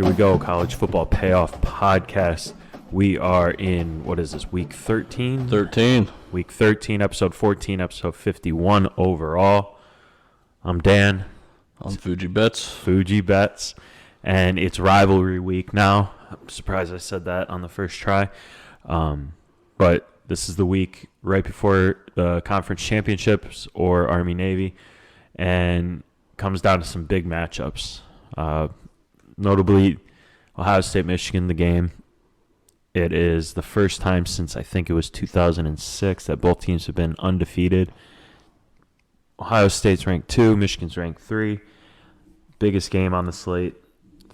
Here we go, College Football Payoff Podcast. We are in, what is this, week 13? 13. Week 13, episode 14, episode 51 overall. I'm Dan. I'm Fuji Bets. And it's rivalry week now. I'm surprised I said that on the first try. But this is the week right before the conference championships or Army-Navy, and comes down to some big matchups. Notably, Ohio State-Michigan, the game. It is the first time since I think it was 2006 that both teams have been undefeated. Ohio State's ranked 2, Michigan's ranked 3. Biggest game on the slate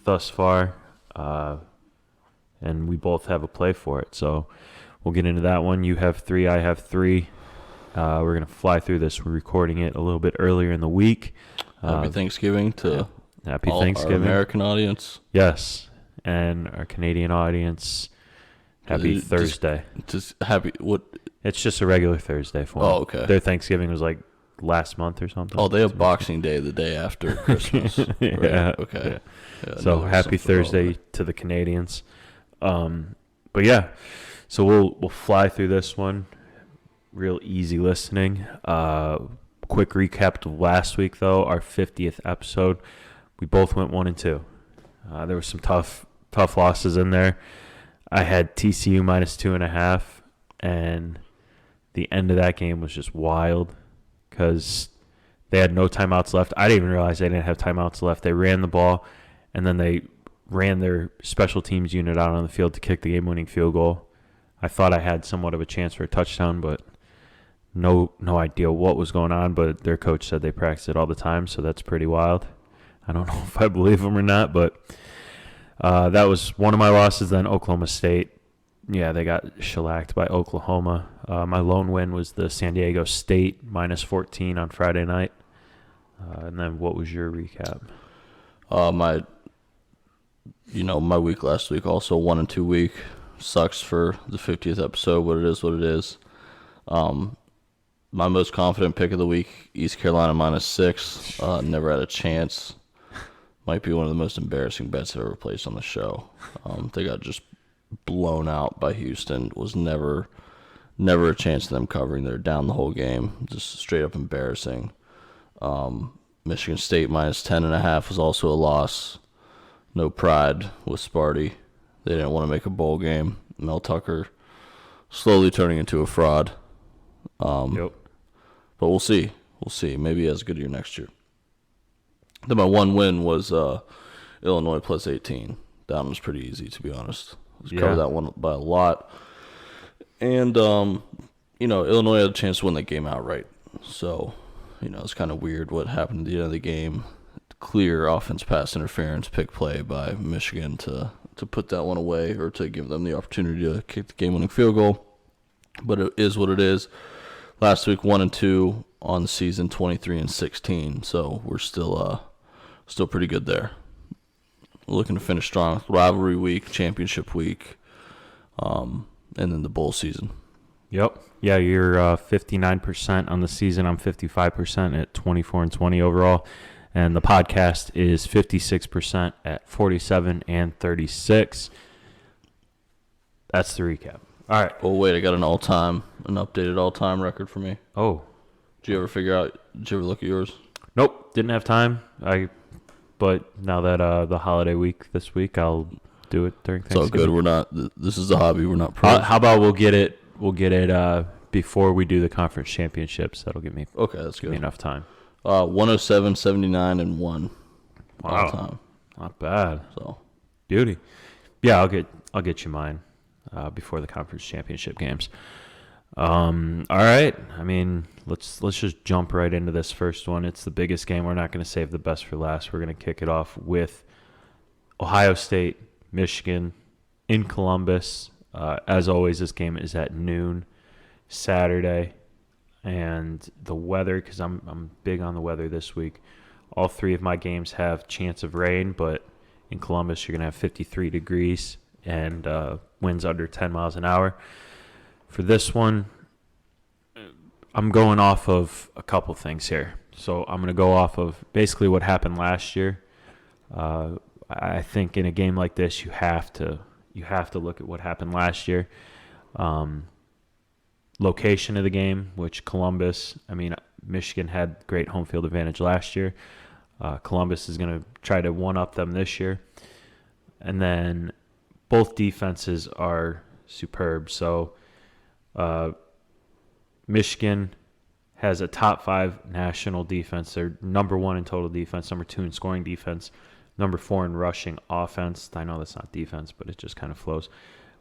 thus far, and we both have a play for it. So we'll get into that one. You have 3, I have 3. We're going to fly through this. We're recording it a little bit earlier in the week. Happy Thanksgiving to Happy all Thanksgiving. Our American audience. Yes, and our Canadian audience. Happy Thursday. Just happy what? It's just a regular Thursday for them. Oh, okay. Their Thanksgiving was like last month or something. Oh, they have Boxing Day the day after Christmas. Right? Yeah. Okay. Yeah, So happy Thursday to the Canadians. But yeah, so we'll fly through this one. Real easy listening. Quick recap of last week though, our 50th episode. We both went 1-2. There were some tough losses in there. I had TCU minus 2.5, and the end of that game was just wild because they had no timeouts left. I didn't even realize they didn't have timeouts left. They ran the ball, and then they ran their special teams unit out on the field to kick the game-winning field goal. I thought I had somewhat of a chance for a touchdown, but no idea what was going on. But their coach said they practice it all the time, so that's pretty wild. I don't know if I believe them or not, but that was one of my losses. Then Oklahoma State, yeah, they got shellacked by Oklahoma. My lone win was the San Diego State minus 14 on Friday night. And then what was your recap? My week last week, also 1-2 week. Sucks for the 50th episode, but it is what it is. My most confident pick of the week, East Carolina minus 6. Never had a chance. Might be one of the most embarrassing bets I've ever placed on the show. They got just blown out by Houston. Was never a chance of them covering. They're down the whole game. Just straight up embarrassing. Michigan State minus 10.5 was also a loss. No pride with Sparty. They didn't want to make a bowl game. Mel Tucker slowly turning into a fraud. Yep. But we'll see. Maybe he has a good year next year. Then my one win was Illinois plus 18. That one was pretty easy, to be honest. Covered that one by a lot. And, Illinois had a chance to win that game outright. So, it's kind of weird what happened at the end of the game. Clear offense pass interference, pick play by Michigan to put that one away or to give them the opportunity to kick the game-winning field goal. But it is what it is. Last week, 1-2 on the season, 23-16. So we're still pretty good there. We're looking to finish strong. Rivalry week, championship week, and then the bowl season. Yep. Yeah, you're 59% on the season. I'm 55% at 24-20 overall. And the podcast is 56% at 47-36. That's the recap. All right. Oh, wait, I got an updated all-time record for me. Oh. Did you ever look at yours? Nope, didn't have time. But now that the holiday week this week, I'll do it during Thanksgiving. It's all good. This is a hobby. We're not pros. How about we'll get it before we do the conference championships. That'll give me that's good. Enough time. 107, 79, and 1. Wow. All time. Not bad. So beauty. Yeah, I'll get you mine before the conference championship games. All right. I mean, let's just jump right into this first one. It's the biggest game. We're not going to save the best for last. We're going to kick it off with Ohio State, Michigan in Columbus. As always, this game is at noon Saturday. And the weather, because I'm big on the weather this week. All 3 of my games have chance of rain, but in Columbus you're going to have 53 degrees and winds under 10 miles an hour. For this one, I'm going off of a couple things here. So I'm going to go off of basically what happened last year. I think in a game like this, you have to look at what happened last year. Location of the game, which Columbus, Michigan had great home field advantage last year. Columbus is going to try to one-up them this year. And then both defenses are superb. So Michigan has a top 5 national defense. They're number 1 in total defense, number 2 in scoring defense, number 4 in rushing offense. I know that's not defense, but it just kind of flows.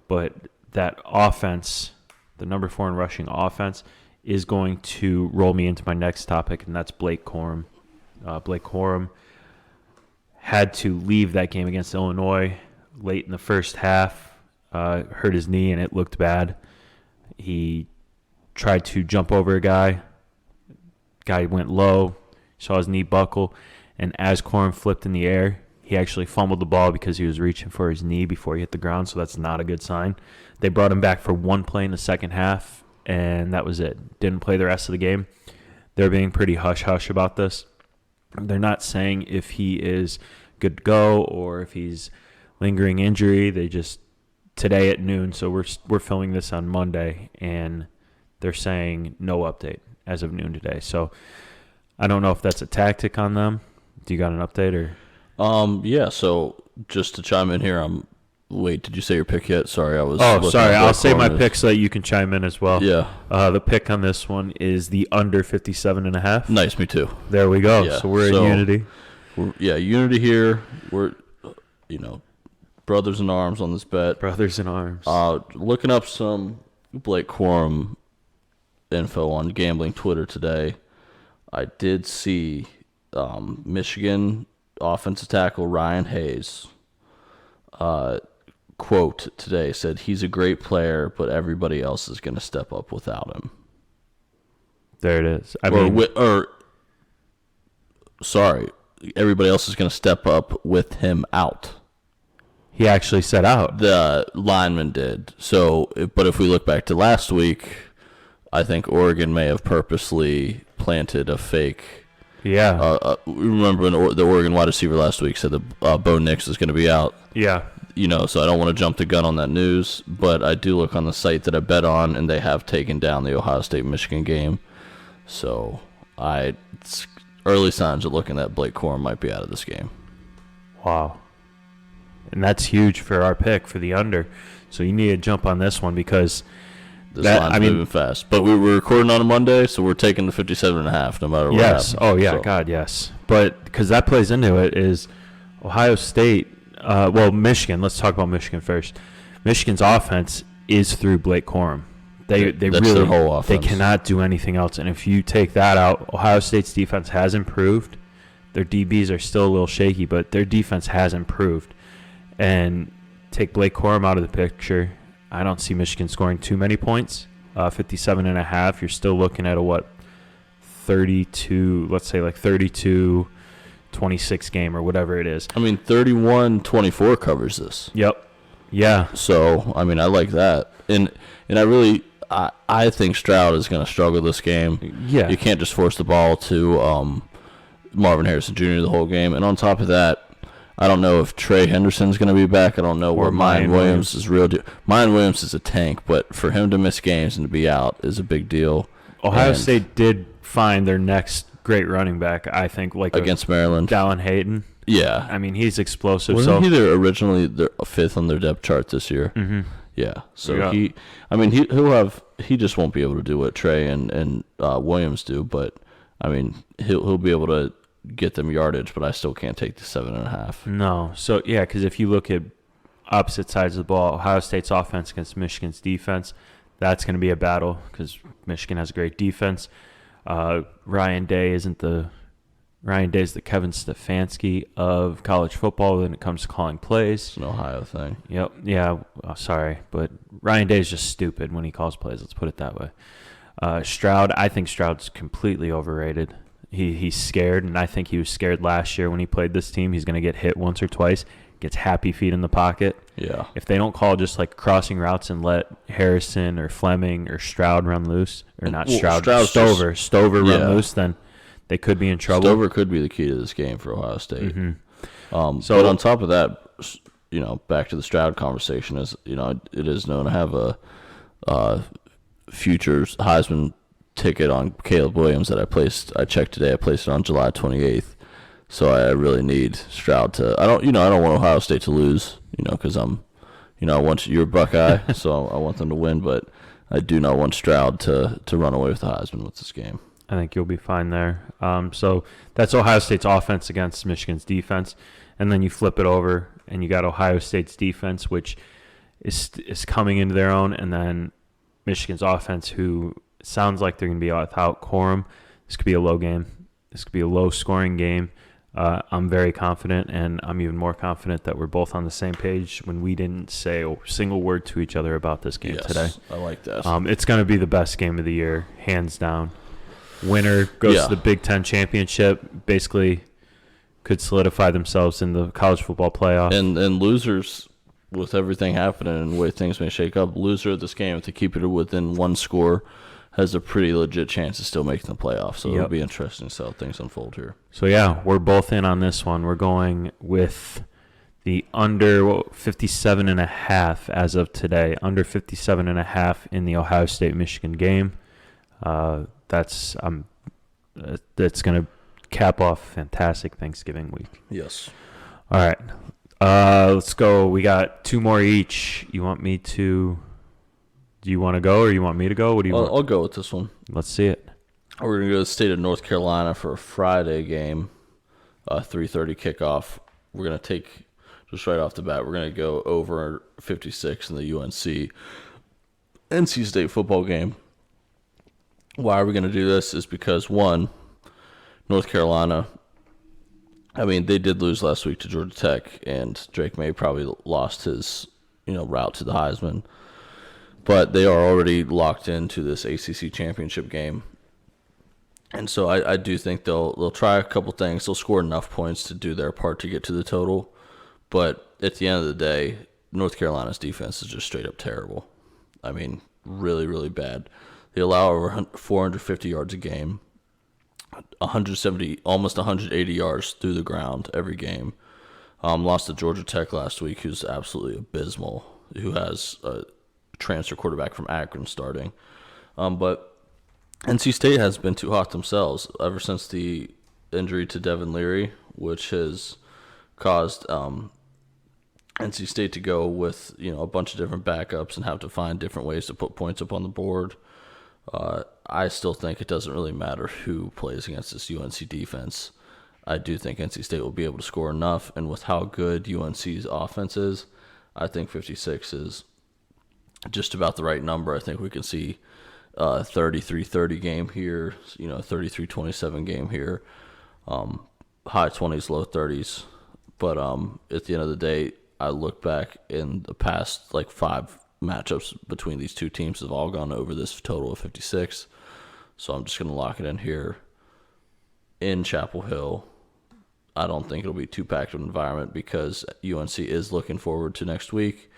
But that offense, the number 4 in rushing offense, is going to roll me into my next topic, and that's Blake Corum. Blake Corum had to leave that game against Illinois late in the first half, hurt his knee, and it looked bad. He tried to jump over a guy. Guy went low, saw his knee buckle, and as Corum flipped in the air, he actually fumbled the ball because he was reaching for his knee before he hit the ground, so that's not a good sign. They brought him back for one play in the second half, and that was it. Didn't play the rest of the game. They're being pretty hush-hush about this. They're not saying if he is good to go or if he's lingering injury. They just, today at noon, so we're filming this on Monday, and they're saying no update as of noon today. So I don't know if that's a tactic on them. Do you got an update or? Yeah, so just to chime in here, wait, did you say your pick yet? Sorry, I was. Oh, sorry. I'll say my pick so that you can chime in as well. Yeah. The pick on this one is the under 57.5. Nice, me too. There we go. Yeah, so we're in unity. Unity here. We're, brothers in arms on this bet. Brothers in arms. Looking up some Blake Corum info on gambling Twitter today, I did see Michigan offensive tackle Ryan Hayes quote today said he's a great player, but everybody else is going to step up without him. There it is. Everybody else is going to step up with him out. He actually said out. The lineman did. So, but if we look back to last week, I think Oregon may have purposely planted a fake. Yeah. Remember when the Oregon wide receiver last week said that Bo Nix is going to be out? Yeah. So I don't want to jump the gun on that news, but I do look on the site that I bet on, and they have taken down the Ohio State-Michigan game. So it's early signs are looking that Blake Corum might be out of this game. Wow. And that's huge for our pick for the under. So you need to jump on this one because this line's moving fast. But we were recording on a Monday, so we're taking the 57.5 no matter what happens. Yes. Oh, yeah. So. God, yes. But because that plays into it is Ohio State, Michigan. Let's talk about Michigan first. Michigan's offense is through Blake Corum. They That's really, their whole offense. They cannot do anything else. And if you take that out, Ohio State's defense has improved. Their DBs are still a little shaky, but their defense has improved. And take Blake Corum out of the picture, I don't see Michigan scoring too many points. 57.5, you're still looking at a 32, let's say like 32-26 game or whatever it is. 31-24 covers this. Yep. Yeah. So, I like that. And I think Stroud is going to struggle this game. Yeah. You can't just force the ball to Marvin Harrison Jr. the whole game. And on top of that, I don't know if Trey Henderson's going to be back. I don't know where Mayan Williams is real deal. Mayan Williams is a tank, but for him to miss games and to be out is a big deal. Ohio State did find their next great running back, I think, against Maryland. Dallin Hayden. Yeah. He's explosive. Wasn't he originally fifth on their depth chart this year? Mm-hmm. Yeah. So he just won't be able to do what Trey and Williams do, but he'll be able to get them yardage, but I still can't take the 7.5. No. So, yeah, because if you look at opposite sides of the ball, Ohio State's offense against Michigan's defense, that's going to be a battle because Michigan has a great defense. Ryan Day is the Kevin Stefanski of college football when it comes to calling plays. It's an Ohio thing. Yep. Yeah. Sorry, but Ryan Day is just stupid when he calls plays. Let's put it that way. Stroud, I think Stroud's completely overrated. He's scared, and I think he was scared last year when he played this team. He's going to get hit once or twice, gets happy feet in the pocket. Yeah. If they don't call just like crossing routes and let Harrison or Fleming or Stroud run loose, or not Stover run loose, then they could be in trouble. Stover could be the key to this game for Ohio State. Mm-hmm. But on top of that, back to the Stroud conversation, is it is known to have a futures Heisman ticket on Caleb Williams that I checked today. I placed it on July 28th. So I really need Stroud to. I don't want Ohio State to lose. Because you're a Buckeye, so I want them to win. But I do not want Stroud to run away with the Heisman with this game. I think you'll be fine there. So that's Ohio State's offense against Michigan's defense, and then you flip it over, and you got Ohio State's defense, which is coming into their own, and then Michigan's offense, who sounds like they're going to be without Corum. This could be a low game. This could be a low-scoring game. I'm very confident, and I'm even more confident that we're both on the same page when we didn't say a single word to each other about this game today. I like that. It's going to be the best game of the year, hands down. Winner goes to the Big Ten championship, basically could solidify themselves in the college football playoff. And losers, with everything happening and the way things may shake up, loser of this game, if they keep it within one score, has a pretty legit chance of still making the playoffs. So it'll be interesting to see how things unfold here. So, we're both in on this one. We're going with the under 57.5 as of today. Under 57.5 in the Ohio State-Michigan game. That's going to cap off fantastic Thanksgiving week. Yes. All right. Let's go. We got two more each. You want me to... Do you want to go or you want me to go? What do you want? I'll go with this one. Let's see it. We're going to go to the state of North Carolina for a Friday game, 3:30 kickoff. We're going to take, just right off the bat, we're going to go over 56 in the UNC NC State football game. Why are we going to do this is because, one, North Carolina, they did lose last week to Georgia Tech, and Drake May probably lost his, route to the Heisman. But they are already locked into this ACC championship game. And so I do think they'll try a couple things. They'll score enough points to do their part to get to the total. But at the end of the day, North Carolina's defense is just straight up terrible. Really, really bad. They allow over 450 yards a game, 170, almost 180 yards through the ground every game. Lost to Georgia Tech last week, who's absolutely abysmal, who has a transfer quarterback from Akron starting. But NC State has been too hot themselves ever since the injury to Devin Leary, which has caused NC State to go with a bunch of different backups and have to find different ways to put points up on the board. I still think it doesn't really matter who plays against this UNC defense. I do think NC State will be able to score enough, and with how good UNC's offense is, I think 56 is just about the right number. I think we can see a 33-30 game here, 33-27 game here, high 20s, low 30s. But at the end of the day, I look back in the past 5 matchups between these two teams have all gone over this total of 56. So I'm just going to lock it in here in Chapel Hill. I don't think it'll be too packed of an environment because UNC is looking forward to next week.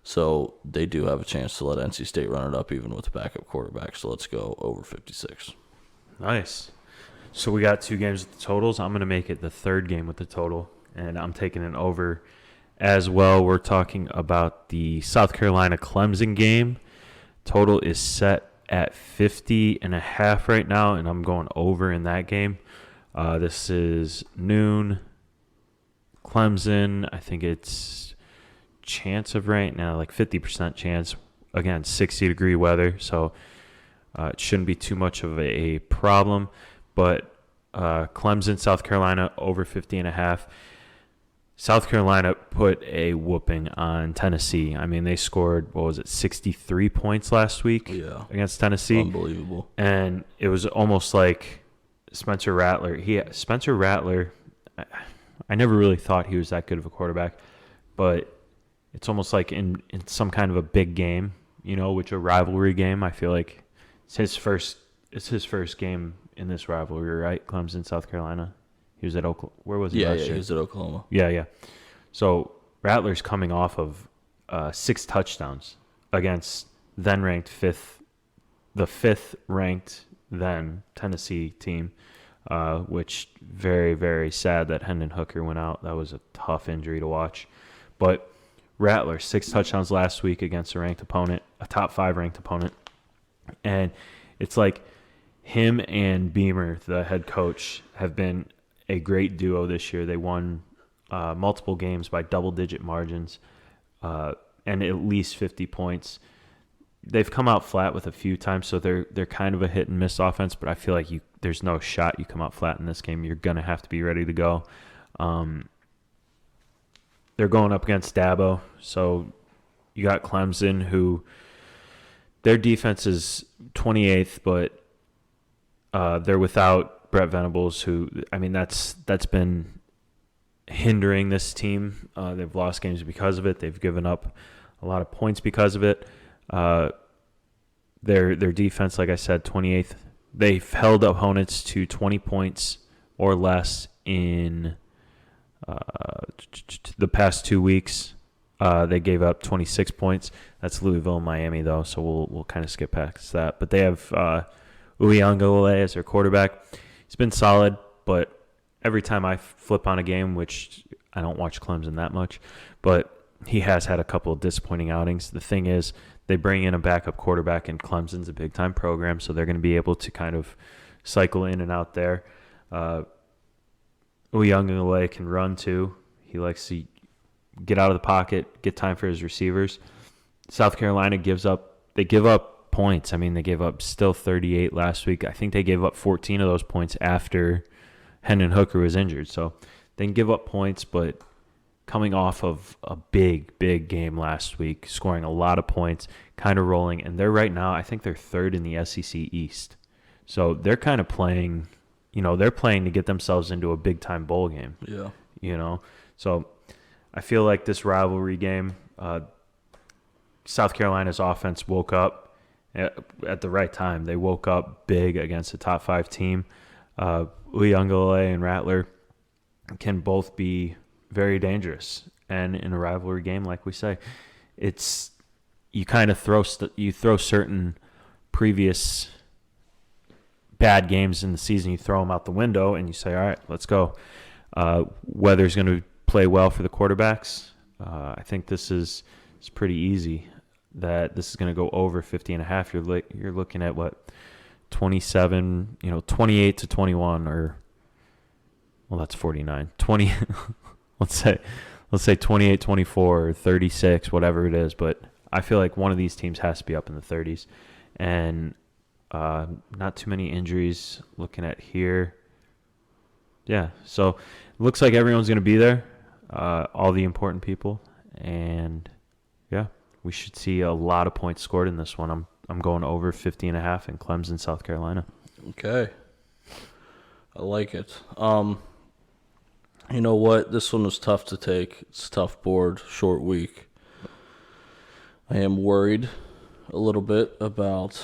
So they do have a chance to let NC State run it up even with a backup quarterback. So let's go over 56. Nice. So we got 2 games with the totals. I'm going to make it the third game with the total, and I'm taking an over as well. We're talking about the South Carolina Clemson game. Total is set at 50.5 right now, and I'm going over in that game. This is noon. Clemson, I think it's chance of right now, 50% chance. Again, 60-degree weather, so it shouldn't be too much of a problem. But Clemson, South Carolina, over 50.5. South Carolina put a whooping on Tennessee. They scored, 63 points last week against Tennessee. Unbelievable. And it was almost like Spencer Rattler. Spencer Rattler, I never really thought he was that good of a quarterback, but it's almost like in some kind of a big game, which a rivalry game. I feel like it's his first game in this rivalry, right? Clemson, South Carolina. He was at Oklahoma. Where was he last year? He was at Oklahoma. Yeah. So Rattler's coming off of 6 touchdowns against the fifth ranked then Tennessee team. which very, very sad that Hendon Hooker went out. That was a tough injury to watch. But Rattler, 6 touchdowns last week against a ranked opponent, a top 5 ranked opponent. And it's like him and Beamer, the head coach, have been a great duo this year. They won multiple games by double-digit margins and at least 50 points. They've come out flat with a few times, so they're kind of a hit-and-miss offense, but I feel like there's no shot you come out flat in this game. You're going to have to be ready to go. They're going up against Dabo, so you got Clemson, who their defense is 28th, but they're without Brett Venables, who, I mean, that's been hindering this team. They've lost games because of it. They've given up a lot of points because of it. Their defense, like I said, 28th. They've held opponents to 20 points or less in the past 2 weeks. They gave up 26 points. That's Louisville and Miami, though, so we'll kind of skip past that. But they have Uyunglele as their quarterback. He's been solid, but every time I flip on a game, which I don't watch Clemson that much, but he has had a couple of disappointing outings. The thing is, they bring in a backup quarterback, and Clemson's a big-time program, so they're going to be able to kind of cycle in and out there. Uyunglele can run, too. He likes to get out of the pocket, get time for his receivers. South Carolina give up points. I mean, they gave up still 38 last week. I think they gave up 14 of those points after Hendon Hooker was injured. So they can give up points, but coming off of a big, big game last week, scoring a lot of points, kind of rolling. And they're right now, I think they're 3rd in the SEC East. So they're kind of playing, they're playing to get themselves into a big-time bowl game. Yeah. So I feel like this rivalry game, South Carolina's offense woke up at the right time. They woke up big against a top 5 team. Uyunglele and Rattler can both be very dangerous, and in a rivalry game, like we say, it's you kind of throw certain previous bad games in the season, you throw them out the window, and you say, all right, let's go. Weather's going to play well for the quarterbacks. I think this is pretty easy. That this is going to go over 50.5. You're looking at what, 27, 28 to 21, or well, that's 49. 20. let's say 28, 24, or 36, whatever it is. But I feel like one of these teams has to be up in the 30s, and not too many injuries. Looking at here, yeah. So it looks like everyone's going to be there, all the important people, and yeah, we should see a lot of points scored in this one. I'm going over 50.5 in Clemson, South Carolina. Okay, I like it. You know what? This one was tough to take. It's a tough board, short week. I am worried a little bit about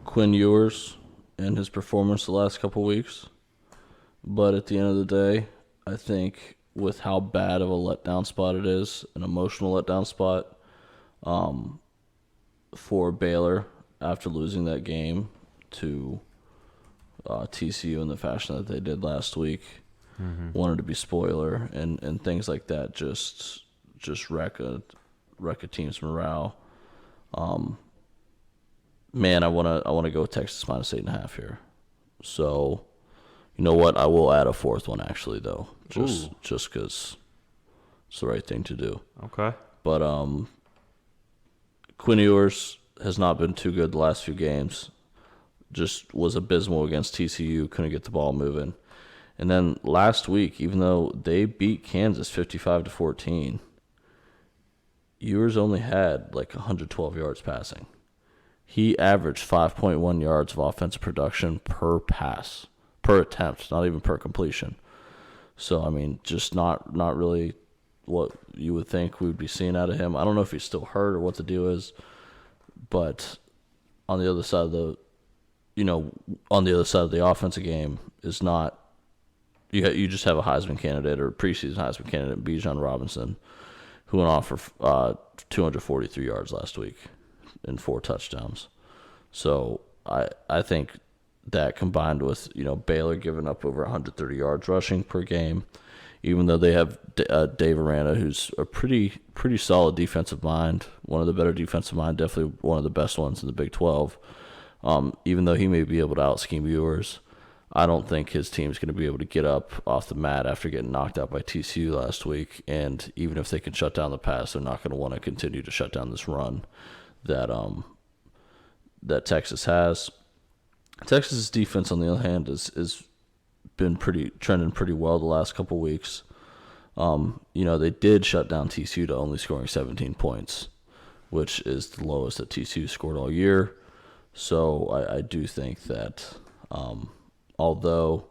Quinn Ewers and his performance the last couple weeks. But at the end of the day, I think with how bad of a letdown spot it is, an emotional letdown spot for Baylor after losing that game to TCU in the fashion that they did last week, wanted to be spoiler and things like that, just wreck a team's morale. Man, I wanna go Texas -8.5 here. So, you know what? I will add a 4th one actually, though, just because it's the right thing to do. Okay. But Quinn Ewers has not been too good the last few games. Just was abysmal against TCU. Couldn't get the ball moving. And then last week, even though they beat Kansas 55-14, Ewers only had like 112 yards passing. He averaged 5.1 yards of offensive production per pass, per attempt, not even per completion. So, I mean, just not really what you would think we would be seeing out of him. I don't know if he's still hurt or what the deal is, but on the other side of the offensive game is not. You just have a Heisman candidate or preseason Heisman candidate, Bijan Robinson, who went off for 243 yards last week and 4 touchdowns. So I think that combined with, Baylor giving up over 130 yards rushing per game, even though they have Dave Aranda, who's a pretty solid defensive mind, one of the better defensive mind, definitely one of the best ones in the Big 12. Even though he may be able to out-scheme Ewers, I don't think his team's going to be able to get up off the mat after getting knocked out by TCU last week. And even if they can shut down the pass, they're not going to want to continue to shut down this run that that Texas has. Texas's defense, on the other hand, is been trending pretty well the last couple weeks. They did shut down TCU to only scoring 17 points, which is the lowest that TCU scored all year. So I do think that although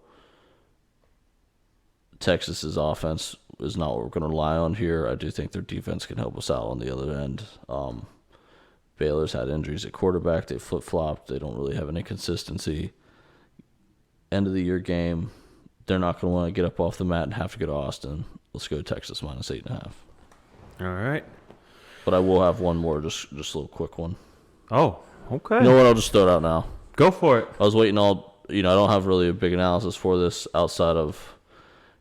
Texas's offense is not what we're going to rely on here, I do think their defense can help us out on the other end. Baylor's had injuries at quarterback. They flip-flopped. They don't really have any consistency. End of the year game, they're not going to want to get up off the mat and have to go to Austin. Let's go Texas minus 8.5. All right. But I will have one more, just a little quick one. Oh, okay. You know what? I'll just throw it out now. Go for it. I was waiting I don't have really a big analysis for this outside of,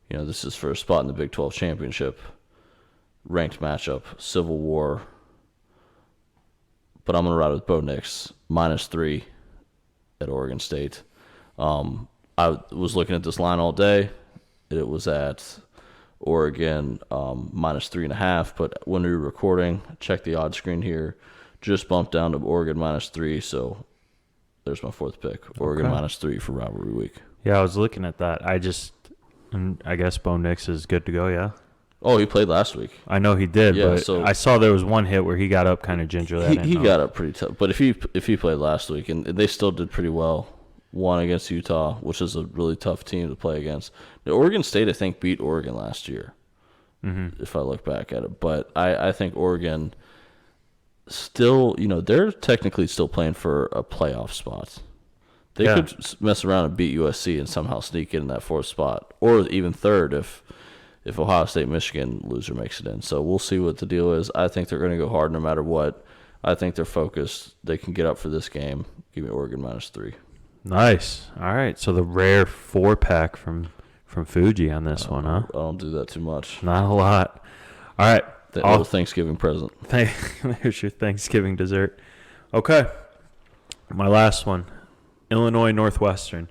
this is for a spot in the Big 12 championship. Ranked matchup, Civil War. But I'm going to ride with Bo Nix, -3 at Oregon State. I was looking at this line all day. It was at Oregon -3.5. But when we were recording, check the odds screen here, just bumped down to Oregon -3. So there's my fourth pick, Oregon -3 for Rivalry Week. Yeah, I was looking at that. I guess Bo Nix is good to go, yeah? Oh, he played last week. I know he did, Yeah, but so I saw there was one hit where he got up kind of gingerly. He got up pretty tough. But if he played last week, and they still did pretty well, won against Utah, which is a really tough team to play against. Now, Oregon State, I think, beat Oregon last year, if I look back at it. But I think Oregon still, they're technically still playing for a playoff spot. They could mess around and beat USC and somehow sneak in that fourth spot, or even third if Ohio State, Michigan loser makes it in. So we'll see what the deal is. I think they're going to go hard no matter what. I think they're focused. They can get up for this game. Give me Oregon -3. Nice. All right. So the rare 4-pack from Fuji on this one, huh? I don't do that too much. Not a lot. All right. That little Thanksgiving present. There's your Thanksgiving dessert. Okay. My last one, Illinois Northwestern,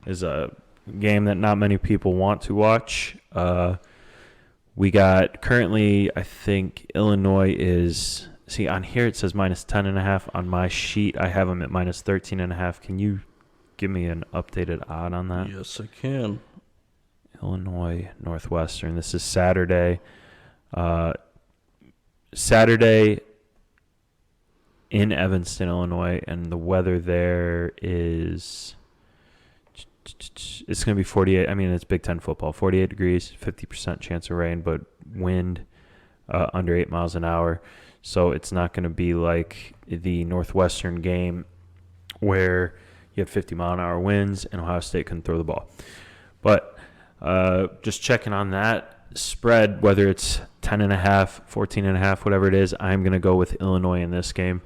is a game that not many people want to watch. We got currently, I think Illinois is, see on here it says -10.5. On my sheet I have them at -13.5. Can you give me an updated odd on that? Yes, I can. Illinois Northwestern. This is Saturday. Saturday in Evanston, Illinois, and the weather there is, it's going to be 48. I mean, it's Big Ten football. 48 degrees, 50% chance of rain, but wind under 8 miles an hour. So it's not going to be like the Northwestern game where you have 50-mile-an-hour winds and Ohio State couldn't throw the ball. But just checking on that spread, whether it's 10.5, 14.5, whatever it is, I'm going to go with Illinois in this game.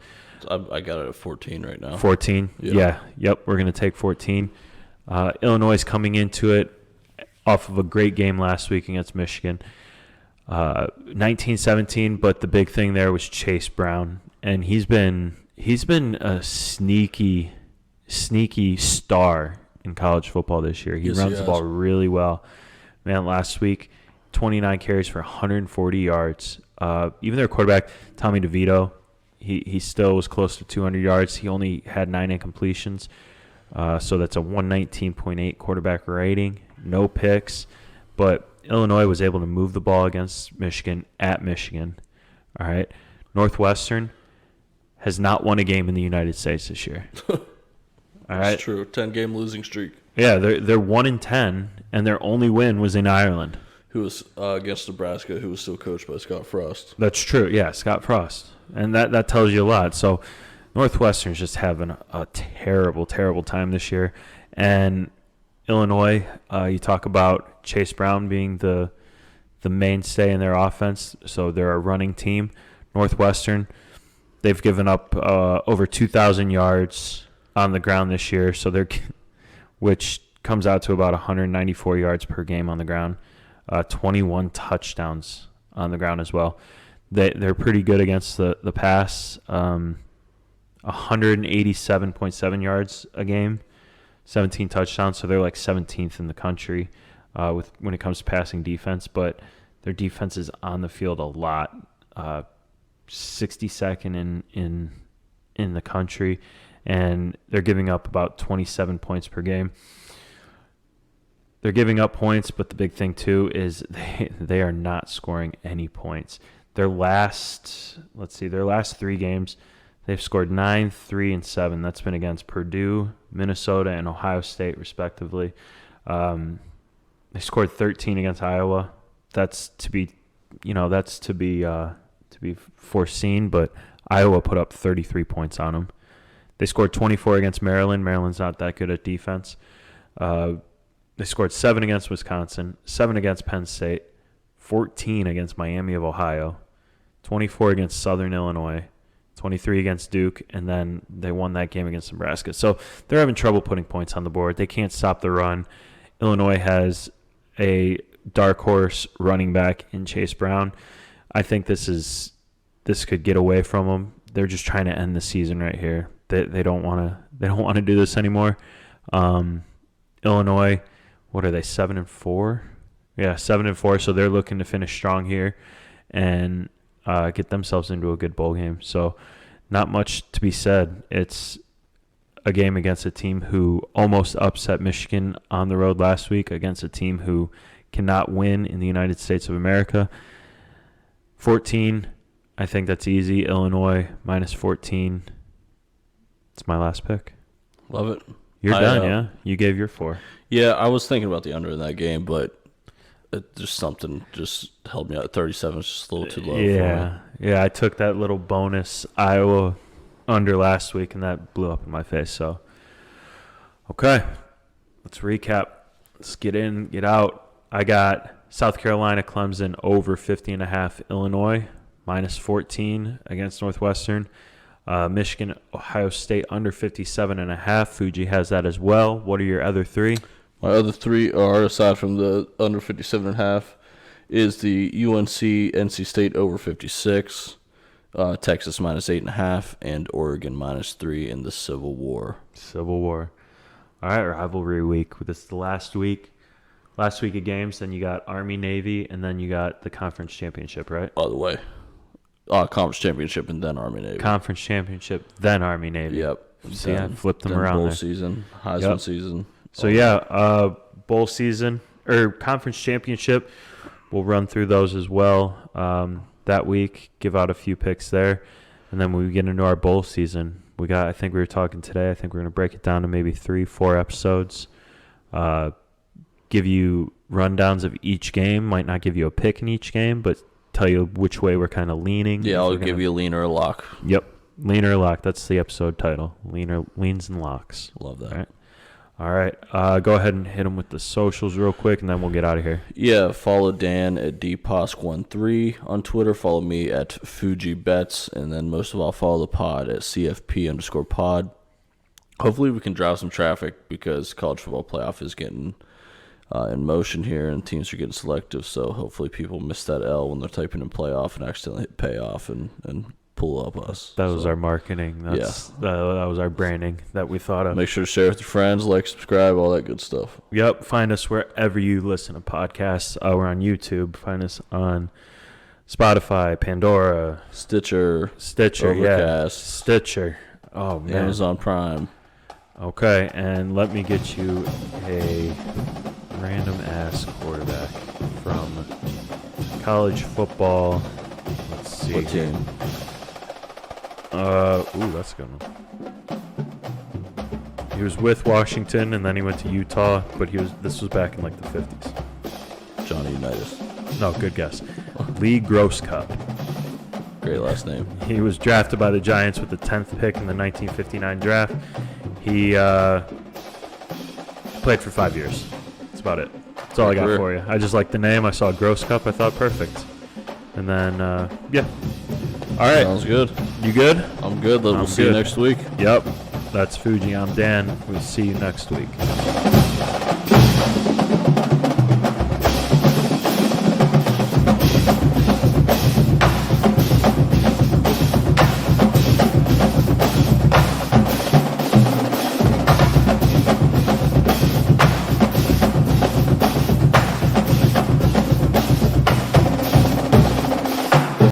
I got it at 14 right now. 14? Yeah. Yep, we're going to take 14. Illinois is coming into it off of a great game last week against Michigan. 19-17, but the big thing there was Chase Brown, and he's been a sneaky star in college football this year. He runs the ball really well. Man, last week, 29 carries for 140 yards. Even their quarterback, Tommy DeVito, he still was close to 200 yards. He only had 9 incompletions. So that's a 119.8 quarterback rating. No picks. But Illinois was able to move the ball against Michigan at Michigan. All right. Northwestern has not won a game in the United States this year. All right. That's true. 10-game losing streak. Yeah, they're 1-10, and their only win was in Ireland. Who was against Nebraska, who was still coached by Scott Frost. That's true. Yeah, Scott Frost. And that tells you a lot. So Northwestern's just having a terrible, terrible time this year. And Illinois, you talk about Chase Brown being the mainstay in their offense. So they're a running team. Northwestern, they've given up over 2,000 yards on the ground this year. So which comes out to about 194 yards per game on the ground, 21 touchdowns on the ground as well. They're pretty good against the pass, 187.7 yards a game, 17 touchdowns, so they're like 17th in the country when it comes to passing defense, but their defense is on the field a lot, 62nd in the country, and they're giving up about 27 points per game. They're giving up points, but the big thing too is they are not scoring any points. Their last 3 games, they've scored 9, 3, and 7. That's been against Purdue, Minnesota, and Ohio State, respectively. They scored 13 against Iowa. That's to be foreseen. But Iowa put up 33 points on them. They scored 24 against Maryland. Maryland's not that good at defense. They scored 7 against Wisconsin, 7 against Penn State, 14 against Miami of Ohio, 24 against Southern Illinois, 23 against Duke, and then they won that game against Nebraska. So they're having trouble putting points on the board. They can't stop the run. Illinois has a dark horse running back in Chase Brown. I think this could get away from them. They're just trying to end the season right here. They don't want to do this anymore. Illinois, what are they, 7-4? Yeah, 7-4. So they're looking to finish strong here and get themselves into a good bowl game. So not much to be said. It's a game against a team who almost upset Michigan on the road last week, against a team who cannot win in the United States of America. 14, I think that's easy. Illinois minus 14. It's my last pick. Love it. You're done, yeah? You gave your 4. Yeah, I was thinking about the under in that game, but just something just held me out. 37 is just a little too low for me. Yeah, I took that little bonus Iowa under last week, and that blew up in my face. So, okay, let's recap. Let's get in, get out. I got South Carolina, Clemson over 50.5. Illinois minus 14 against Northwestern. Michigan, Ohio State under 57.5. Fuji has that as well. What are your other 3? My other 3 are, aside from the under 57.5, is the UNC NC State over 56, Texas minus 8.5, and Oregon minus 3 in the Civil War. Civil War. All right, rivalry week. This is the last week of games. Then you got Army, Navy, and then you got the conference championship, right? By the way. Conference championship and then Army, Navy. Conference championship, then Army, Navy. Yep. See, I flipped them around bowl there. Season, Heisman season. So, bowl season, or conference championship, we'll run through those as well that week, give out a few picks there. And then when we get into our bowl season, I think we were talking today, I think we're going to break it down to maybe 3-4 episodes, give you rundowns of each game, might not give you a pick in each game, but tell you which way we're kind of leaning. Yeah, I'll give you a lean or a lock. Yep, lean or lock. That's the episode title. Leans and locks. Love that. All right. Go ahead and hit them with the socials real quick, and then we'll get out of here. Yeah, follow Dan at dposk13 on Twitter. Follow me at FujiBets, and then most of all, follow the pod at CFP_pod. Hopefully we can drive some traffic because college football playoff is getting in motion here, and teams are getting selective. So hopefully people miss that L when they're typing in playoff and accidentally hit payoff and pull up us. That was our marketing. That was our branding that we thought of. Make sure to share with your friends, like, subscribe, all that good stuff. Yep. Find us wherever you listen to podcasts. We're on YouTube. Find us on Spotify, Pandora, Stitcher, Overcast, yeah. Stitcher. Oh, man. Amazon Prime. Okay, and let me get you a random-ass quarterback from college football. Let's see. What team? That's a good one. He was with Washington, and then he went to Utah, but this was back in like the 50s. Johnny Unitas. No, good guess. Lee Grosscup. Great last name. He was drafted by the Giants with the 10th pick in the 1959 draft. He played for 5 years. That's about it. That's all I got for you. I just like the name. I saw Grosscup. I thought perfect. And then, yeah. All right. Sounds good. You good? I'm good. We'll see you next week. Yep. That's Fuji. I'm Dan. We'll see you next week.